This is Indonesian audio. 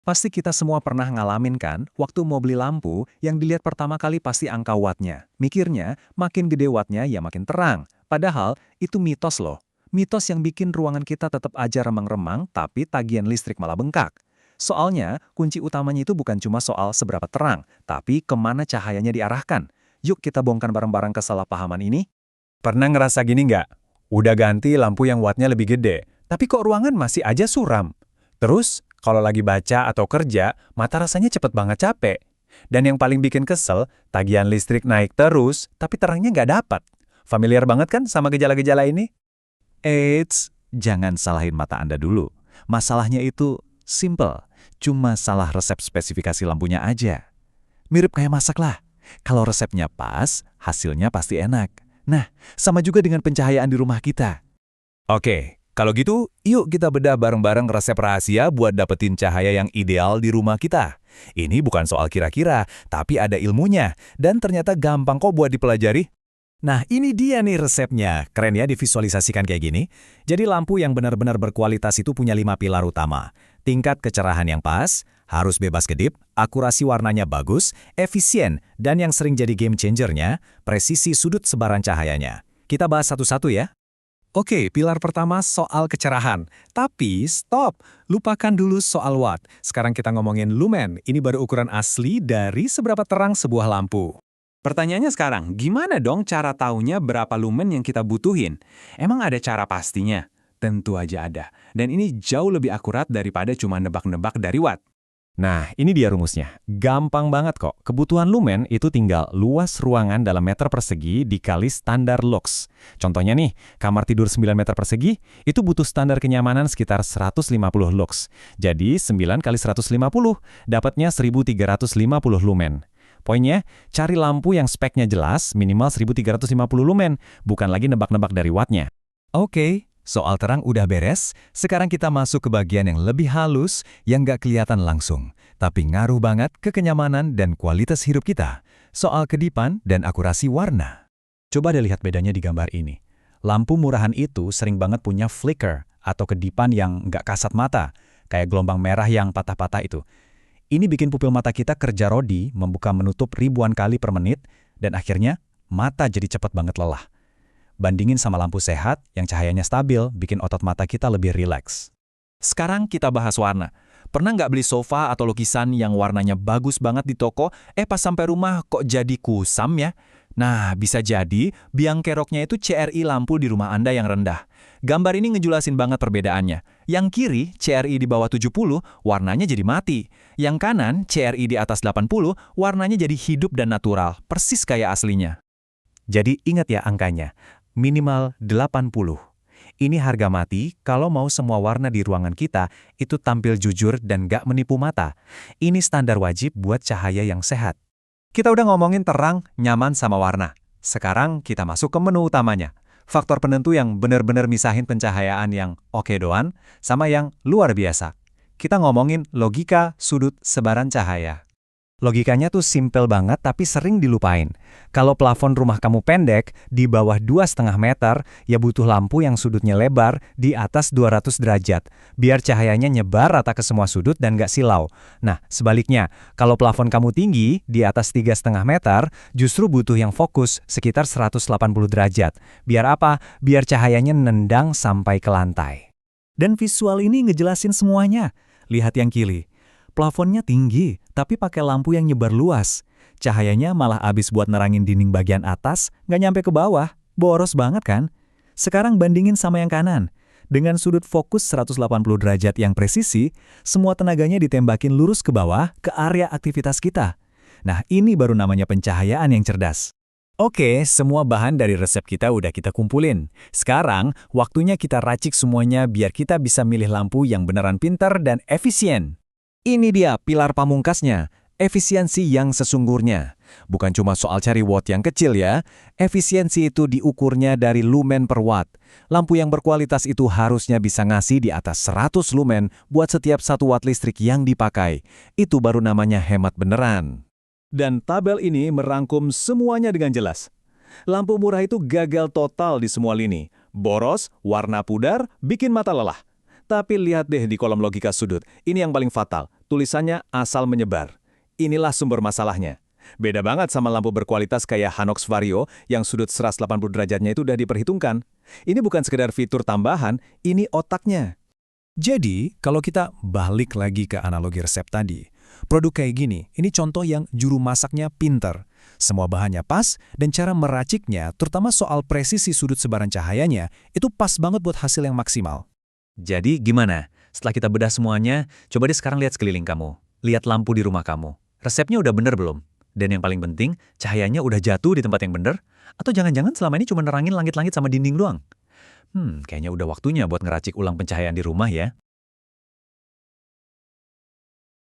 Pasti kita semua pernah ngalamin kan, waktu mau beli lampu, yang dilihat pertama kali pasti angka wattnya. Mikirnya, makin gede wattnya ya makin terang. Padahal, itu mitos loh. Mitos yang bikin ruangan kita tetap aja remang-remang, tapi tagihan listrik malah bengkak. Soalnya, kunci utamanya itu bukan cuma soal seberapa terang, tapi kemana cahayanya diarahkan. Yuk kita bongkar bareng-bareng kesalahpahaman ini. Pernah ngerasa gini nggak? Udah ganti lampu yang wattnya lebih gede, tapi kok ruangan masih aja suram? Terus, kalau lagi baca atau kerja, mata rasanya cepet banget capek. Dan yang paling bikin kesel, tagihan listrik naik terus, tapi terangnya nggak dapat. Familiar banget kan sama gejala-gejala ini? Eits, jangan salahin mata Anda dulu. Masalahnya itu simple, cuma salah resep spesifikasi lampunya aja. Mirip kayak masak lah. Kalau resepnya pas, hasilnya pasti enak. Nah, sama juga dengan pencahayaan di rumah kita. Oke, kalau gitu, yuk kita bedah bareng-bareng resep rahasia buat dapetin cahaya yang ideal di rumah kita. Ini bukan soal kira-kira, tapi ada ilmunya, dan ternyata gampang kok buat dipelajari. Nah, ini dia nih resepnya. Keren ya divisualisasikan kayak gini. Jadi lampu yang benar-benar berkualitas itu punya 5 pilar utama. Tingkat kecerahan yang pas, harus bebas kedip, akurasi warnanya bagus, efisien, dan yang sering jadi game changer-nya, presisi sudut sebaran cahayanya. Kita bahas satu-satu ya. Oke, pilar pertama soal kecerahan. Tapi stop, lupakan dulu soal watt. Sekarang kita ngomongin lumen. Ini baru ukuran asli dari seberapa terang sebuah lampu. Pertanyaannya sekarang, gimana dong cara taunya berapa lumen yang kita butuhin? Emang ada cara pastinya? Tentu aja ada. Dan ini jauh lebih akurat daripada cuma nebak-nebak dari watt. Nah, ini dia rumusnya. Gampang banget kok. Kebutuhan lumen itu tinggal luas ruangan dalam meter persegi dikali standar lux. Contohnya nih, kamar tidur 9 meter persegi, itu butuh standar kenyamanan sekitar 150 lux. Jadi 9 kali 150, dapatnya 1350 lumen. Poinnya, cari lampu yang speknya jelas, minimal 1350 lumen, bukan lagi nebak-nebak dari wattnya. Oke, soal terang udah beres, sekarang kita masuk ke bagian yang lebih halus, yang nggak kelihatan langsung, tapi ngaruh banget ke kenyamanan dan kualitas hidup kita. Soal kedipan dan akurasi warna. Coba deh lihat bedanya di gambar ini. Lampu murahan itu sering banget punya flicker, atau kedipan yang nggak kasat mata, kayak gelombang merah yang patah-patah itu. Ini bikin pupil mata kita kerja rodi, membuka menutup ribuan kali per menit, dan akhirnya mata jadi cepat banget lelah. Bandingin sama lampu sehat yang cahayanya stabil, bikin otot mata kita lebih rileks. Sekarang kita bahas warna. Pernah nggak beli sofa atau lukisan yang warnanya bagus banget di toko, pas sampai rumah kok jadi kusam ya? Nah, bisa jadi biang keroknya itu CRI lampu di rumah Anda yang rendah. Gambar ini ngejelasin banget perbedaannya. Yang kiri, CRI di bawah 70, warnanya jadi mati. Yang kanan, CRI di atas 80, warnanya jadi hidup dan natural, persis kayak aslinya. Jadi ingat ya angkanya, minimal 80. Ini harga mati kalau mau semua warna di ruangan kita itu tampil jujur dan gak menipu mata. Ini standar wajib buat cahaya yang sehat. Kita udah ngomongin terang, nyaman, sama warna. Sekarang kita masuk ke menu utamanya. Faktor penentu yang benar-benar misahin pencahayaan yang oke doang sama yang luar biasa. Kita ngomongin logika sudut sebaran cahaya. Logikanya tuh simpel banget tapi sering dilupain. Kalau plafon rumah kamu pendek, di bawah 2,5 meter, ya butuh lampu yang sudutnya lebar di atas 200 derajat. Biar cahayanya nyebar rata ke semua sudut dan gak silau. Nah, sebaliknya, kalau plafon kamu tinggi, di atas 3,5 meter, justru butuh yang fokus sekitar 180 derajat. Biar apa? Biar cahayanya nendang sampai ke lantai. Dan visual ini ngejelasin semuanya. Lihat yang kiri. Plafonnya tinggi, tapi pakai lampu yang nyebar luas. Cahayanya malah habis buat nerangin dinding bagian atas, nggak nyampe ke bawah. Boros banget kan? Sekarang bandingin sama yang kanan. Dengan sudut fokus 180 derajat yang presisi, semua tenaganya ditembakin lurus ke bawah, ke area aktivitas kita. Nah, ini baru namanya pencahayaan yang cerdas. Oke, semua bahan dari resep kita udah kita kumpulin. Sekarang, waktunya kita racik semuanya biar kita bisa milih lampu yang beneran pintar dan efisien. Ini dia pilar pamungkasnya, efisiensi yang sesungguhnya. Bukan cuma soal cari watt yang kecil ya, efisiensi itu diukurnya dari lumen per watt. Lampu yang berkualitas itu harusnya bisa ngasih di atas 100 lumen buat setiap 1 watt listrik yang dipakai. Itu baru namanya hemat beneran. Dan tabel ini merangkum semuanya dengan jelas. Lampu murah itu gagal total di semua lini. Boros, warna pudar, bikin mata lelah. Tapi lihat deh di kolom logika sudut, ini yang paling fatal. tulisannya asal menyebar. Inilah sumber masalahnya. Beda banget sama lampu berkualitas kayak Hanox Vario yang sudut 180 derajatnya itu udah diperhitungkan. Ini bukan sekedar fitur tambahan, ini otaknya. Jadi, kalau kita balik lagi ke analogi resep tadi, produk kayak gini, ini contoh yang juru masaknya pinter. Semua bahannya pas, dan cara meraciknya, terutama soal presisi sudut sebaran cahayanya, itu pas banget buat hasil yang maksimal. Jadi gimana? Setelah kita bedah semuanya, coba deh sekarang lihat sekeliling kamu. Lihat lampu di rumah kamu. Resepnya udah bener belum? Dan yang paling penting, cahayanya udah jatuh di tempat yang bener? Atau jangan-jangan selama ini cuma nerangin langit-langit sama dinding doang? Kayaknya udah waktunya buat ngeracik ulang pencahayaan di rumah ya.